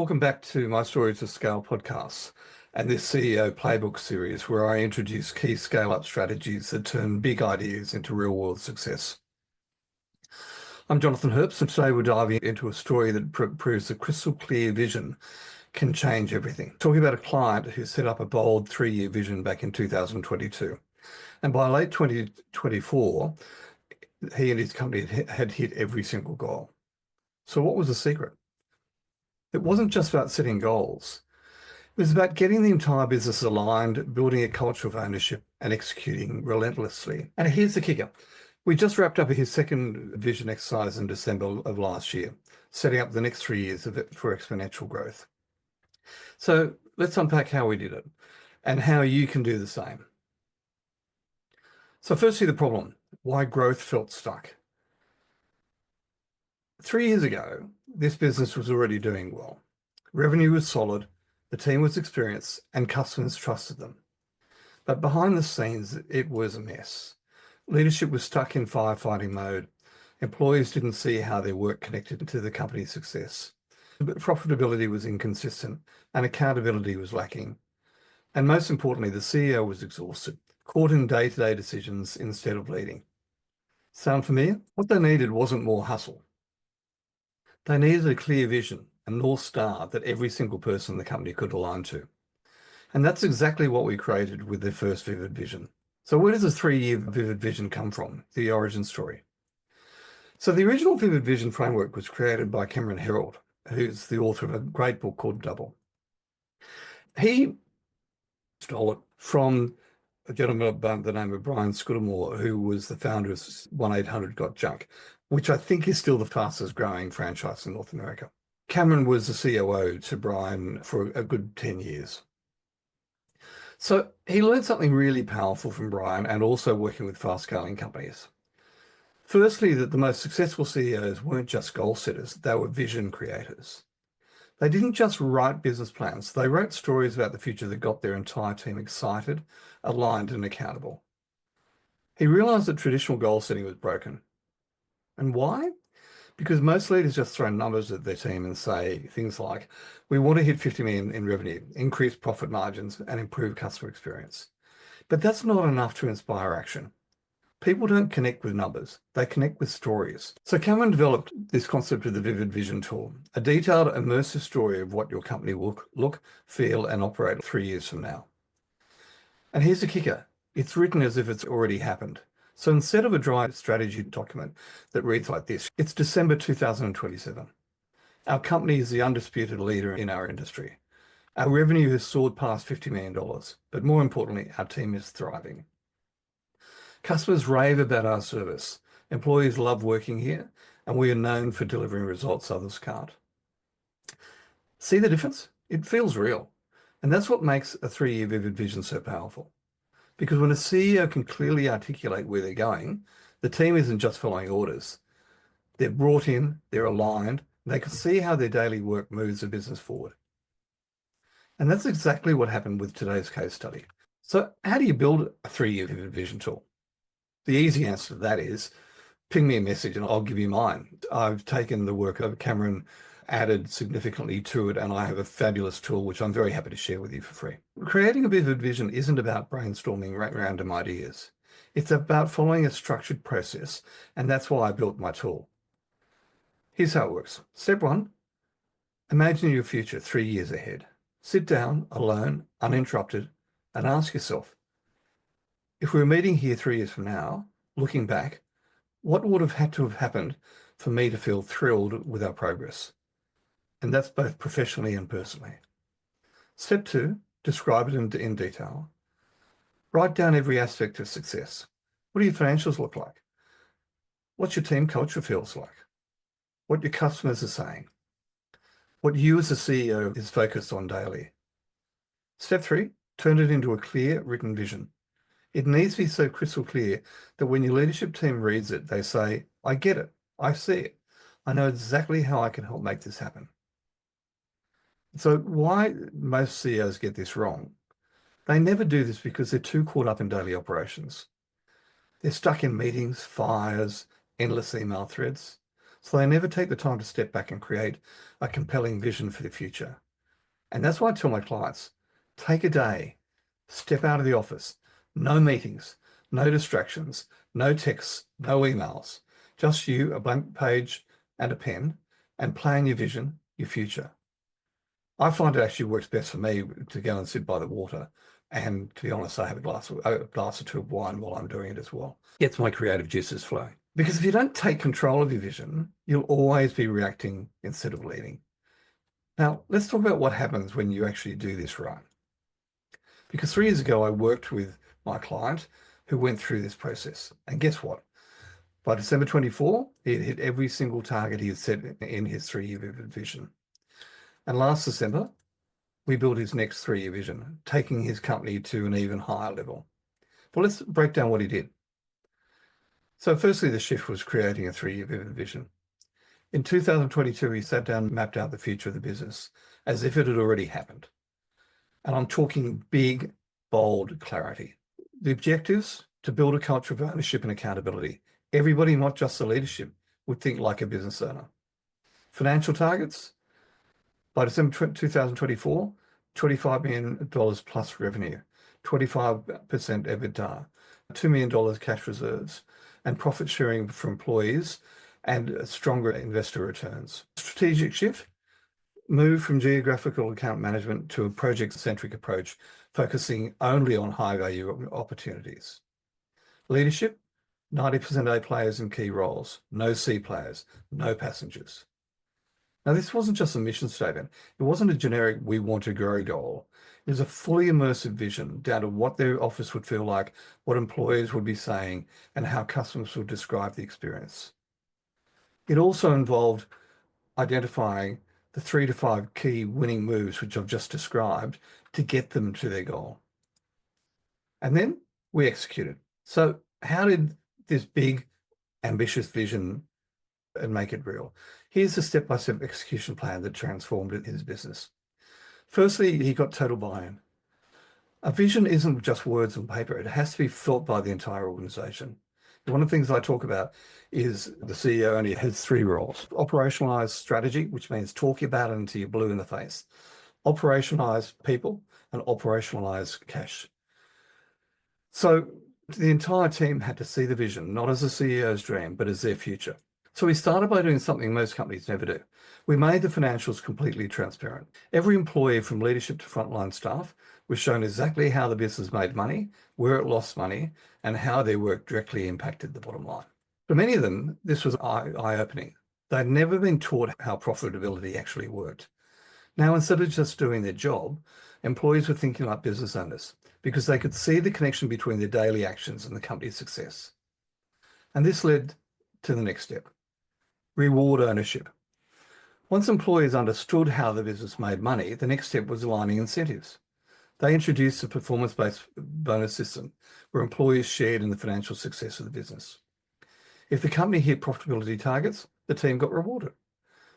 Welcome back to my Stories to Scale podcast and this CEO Playbook series where I introduce key scale-up strategies that turn big ideas into real-world success. I'm Jonathan Herps, and today we're diving into a story that proves that crystal clear vision can change everything. Talking about a client who set up a bold 3-year vision back in 2022. And by late 2024, he and his company had hit every single goal. So what was the secret? It wasn't just about setting goals. It was about getting the entire business aligned, building a culture of ownership, and executing relentlessly. And here's the kicker. We just wrapped up his second vision exercise in December of last year, setting up the next 3 years of it for exponential growth. So let's unpack how we did it and how you can do the same. So firstly, the problem, why growth felt stuck. 3 years ago, this business was already doing well. Revenue was solid, the team was experienced, and customers trusted them. But behind the scenes, it was a mess. Leadership was stuck in firefighting mode. Employees didn't see how their work connected to the company's success. But profitability was inconsistent and accountability was lacking. And most importantly, the CEO was exhausted, caught in day-to-day decisions instead of leading. Sound familiar? What they needed wasn't more hustle. They needed a clear vision, a North Star that every single person in the company could align to. And that's exactly what we created with their first Vivid Vision. So where does the 3-year Vivid Vision come from? The origin story. So the original Vivid Vision framework was created by Cameron Herold, who's the author of a great book called Double. He stole it from a gentleman by the name of Brian Scudamore, who was the founder of 1-800-GOT-JUNK, which I think is still the fastest growing franchise in North America. Cameron was the COO to Brian for a good 10 years. So he learned something really powerful from Brian and also working with fast scaling companies. Firstly, that the most successful CEOs weren't just goal setters, they were vision creators. They didn't just write business plans, they wrote stories about the future that got their entire team excited, aligned, and accountable. He realized that traditional goal setting was broken. And why? Because most leaders just throw numbers at their team and say things like, we want to hit 50 million in revenue, increase profit margins, and improve customer experience. But that's not enough to inspire action. People don't connect with numbers, they connect with stories. So Cameron developed this concept of the Vivid Vision tool, a detailed, immersive story of what your company will look, feel, and operate 3 years from now. And here's the kicker. It's written as if it's already happened. So instead of a dry strategy document that reads like this, it's December 2027. Our company is the undisputed leader in our industry. Our revenue has soared past $50 million, but more importantly, our team is thriving. Customers rave about our service. Employees love working here, and we are known for delivering results others can't. See the difference? It feels real. And that's what makes a 3-year Vivid Vision so powerful. Because when a CEO can clearly articulate where they're going, the team isn't just following orders. They're brought in, they're aligned, they can see how their daily work moves the business forward. And that's exactly what happened with today's case study. So how do you build a 3-year Vivid Vision tool? The easy answer to that is ping me a message and I'll give you mine. I've taken the work of Cameron, added significantly to it, and I have a fabulous tool which I'm very happy to share with you for free. Creating a Vivid Vision isn't about brainstorming random ideas. It's about following a structured process, and that's why I built my tool. Here's how it works. Step 1, imagine your future 3 years ahead. Sit down, alone, uninterrupted, and ask yourself, if we were meeting here 3 years from now, looking back, what would have had to have happened for me to feel thrilled with our progress? And that's both professionally and personally. Step 2, describe it in detail. Write down every aspect of success. What do your financials look like? What your team culture feels like? What your customers are saying? What you as a CEO is focused on daily. Step 3, turn it into a clear written vision. It needs to be so crystal clear that when your leadership team reads it, they say, I get it, I see it, I know exactly how I can help make this happen. So why most CEOs get this wrong? They never do this because they're too caught up in daily operations. They're stuck in meetings, fires, endless email threads. So they never take the time to step back and create a compelling vision for the future. And that's why I tell my clients, take a day, step out of the office, no meetings, no distractions, no texts, no emails, just you, a blank page and a pen, and plan your vision, your future. I find it actually works best for me to go and sit by the water. And to be honest, I have a glass or two of wine while I'm doing it as well. Gets my creative juices flowing. Because if you don't take control of your vision, you'll always be reacting instead of leading. Now, let's talk about what happens when you actually do this right. Because 3 years ago, I worked with my client who went through this process. And guess what? By December 24, he had hit every single target he had set in his 3-year vision. And last December, we built his next 3-year vision, taking his company to an even higher level. Well, let's break down what he did. So firstly, the shift was creating a 3-year vision. In 2022, he sat down and mapped out the future of the business as if it had already happened. And I'm talking big, bold clarity. The objectives: to build a culture of ownership and accountability. Everybody, not just the leadership, would think like a business owner. Financial targets: by December 2024, $25 million plus revenue, 25% EBITDA, $2 million cash reserves, and profit sharing for employees, and stronger investor returns. Strategic shift: move from geographical account management to a project-centric approach, focusing only on high-value opportunities. Leadership: 90% A players in key roles, no C players, no passengers. Now, this wasn't just a mission statement. It wasn't a generic "we want to grow" goal. It was a fully immersive vision down to what their office would feel like, what employees would be saying, and how customers would describe the experience. It also involved identifying the 3 to 5 key winning moves, which I've just described, to get them to their goal. And then we executed. So how did this big, ambitious vision and make it real? Here's a step-by-step execution plan that transformed his business. Firstly, he got total buy-in. A vision isn't just words on paper. It has to be felt by the entire organization. One of the things I talk about is the CEO only has 3 roles: operationalize strategy, which means talking about it until you're blue in the face; operationalize people; and operationalize cash. So the entire team had to see the vision, not as a CEO's dream, but as their future. So we started by doing something most companies never do. We made the financials completely transparent. Every employee, from leadership to frontline staff, was shown exactly how the business made money, where it lost money, and how their work directly impacted the bottom line. For many of them, this was eye-opening. They'd never been taught how profitability actually worked. Now, instead of just doing their job, employees were thinking like business owners because they could see the connection between their daily actions and the company's success. And this led to the next step: reward ownership. Once employees understood how the business made money, the next step was aligning incentives. They introduced a performance-based bonus system where employees shared in the financial success of the business. If the company hit profitability targets, the team got rewarded.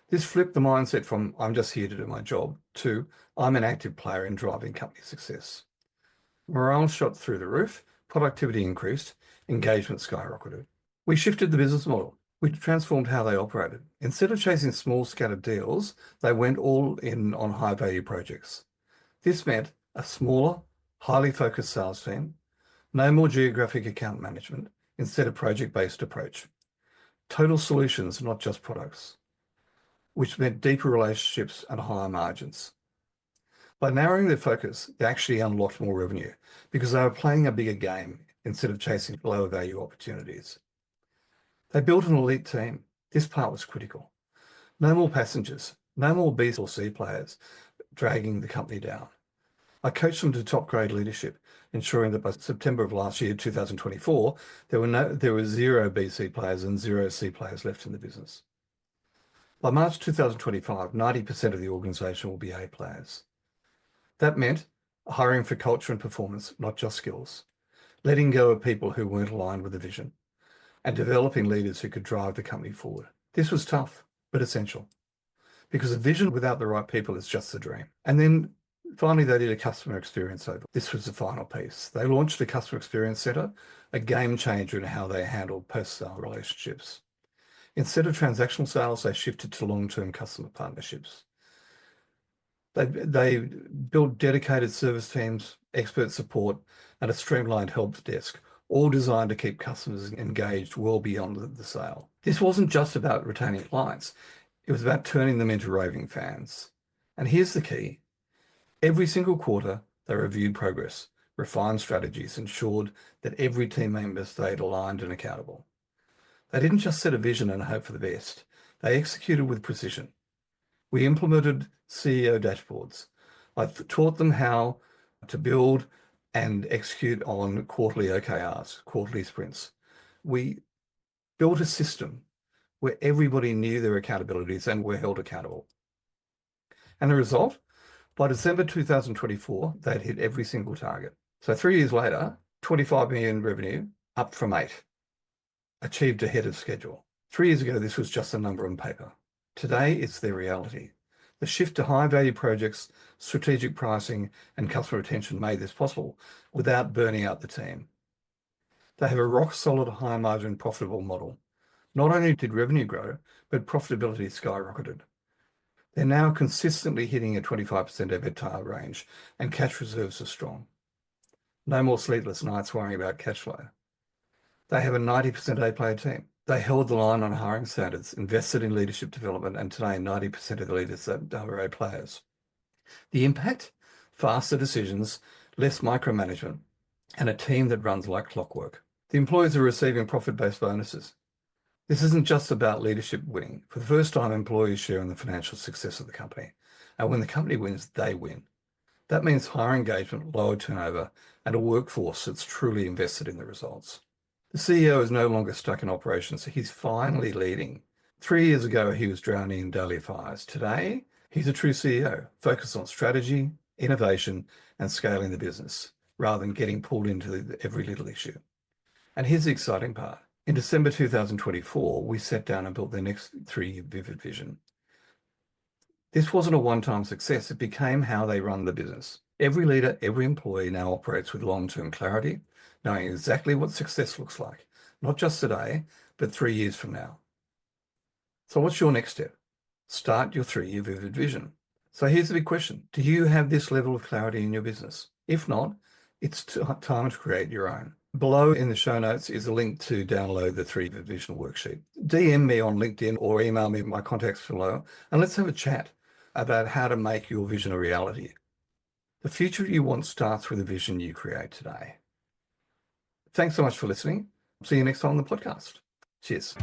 This flipped the mindset from "I'm just here to do my job" to "I'm an active player in driving company success." Morale shot through the roof, productivity increased, engagement skyrocketed. We shifted the business model. We transformed how they operated. Instead of chasing small scattered deals, they went all in on high-value projects. This meant a smaller, highly focused sales team, no more geographic account management, instead of project-based approach. Total solutions, not just products, which meant deeper relationships and higher margins. By narrowing their focus, they actually unlocked more revenue because they were playing a bigger game instead of chasing lower value opportunities. They built an elite team. This part was critical. No more passengers, no more B or C players dragging the company down. I coached them to top grade leadership, ensuring that by September of last year, 2024, there were 0 BC players and 0 C players left in the business. By March 2025, 90% of the organization will be A players. That meant hiring for culture and performance, not just skills, letting go of people who weren't aligned with the vision, and developing leaders who could drive the company forward. This was tough, but essential, because a vision without the right people is just a dream. And then finally, they did a customer experience over. This was the final piece. They launched the Customer Experience Center, a game changer in how they handled post-sale relationships. Instead of transactional sales, they shifted to long-term customer partnerships. They built dedicated service teams, expert support, and a streamlined help desk, all designed to keep customers engaged well beyond the sale. This wasn't just about retaining clients. It was about turning them into raving fans. And here's the key. Every single quarter, they reviewed progress, refined strategies, ensured that every team member stayed aligned and accountable. They didn't just set a vision and hope for the best. They executed with precision. We implemented CEO dashboards. I taught them how to build and execute on quarterly OKRs, quarterly sprints. We built a system where everybody knew their accountabilities and were held accountable. And the result? By December 2024, they'd hit every single target. So 3 years later, 25 million revenue, up from 8, achieved ahead of schedule. 3 years ago, this was just a number on paper. Today, it's their reality. The shift to high-value projects, strategic pricing, and customer retention made this possible without burning out the team. They have a rock-solid, high-margin, profitable model. Not only did revenue grow, but profitability skyrocketed. They're now consistently hitting a 25% EBITDA range, and cash reserves are strong. No more sleepless nights worrying about cash flow. They have a 90% A-player team. They held the line on hiring standards, invested in leadership development, and today 90% of the leaders are A players. The impact? Faster decisions, less micromanagement, and a team that runs like clockwork. The employees are receiving profit-based bonuses. This isn't just about leadership winning. For the first time, employees share in the financial success of the company. And when the company wins, they win. That means higher engagement, lower turnover, and a workforce that's truly invested in the results. The CEO is no longer stuck in operations. He's finally leading. 3 years ago, he was drowning in daily fires. Today, he's a true CEO, focused on strategy, innovation, and scaling the business, rather than getting pulled into every little issue. And here's the exciting part. In December 2024, we sat down and built their next 3-year vivid vision. This wasn't a one-time success. It became how they run the business. Every leader, every employee now operates with long-term clarity, knowing exactly what success looks like, not just today, but 3 years from now. So what's your next step? Start your 3-year vivid vision. So here's the big question. Do you have this level of clarity in your business? If not, it's time to create your own. Below in the show notes is a link to download the 3-year vision worksheet. DM me on LinkedIn or email me my contacts below, and let's have a chat about how to make your vision a reality. The future you want starts with the vision you create today. Thanks so much for listening. See you next time on the podcast. Cheers.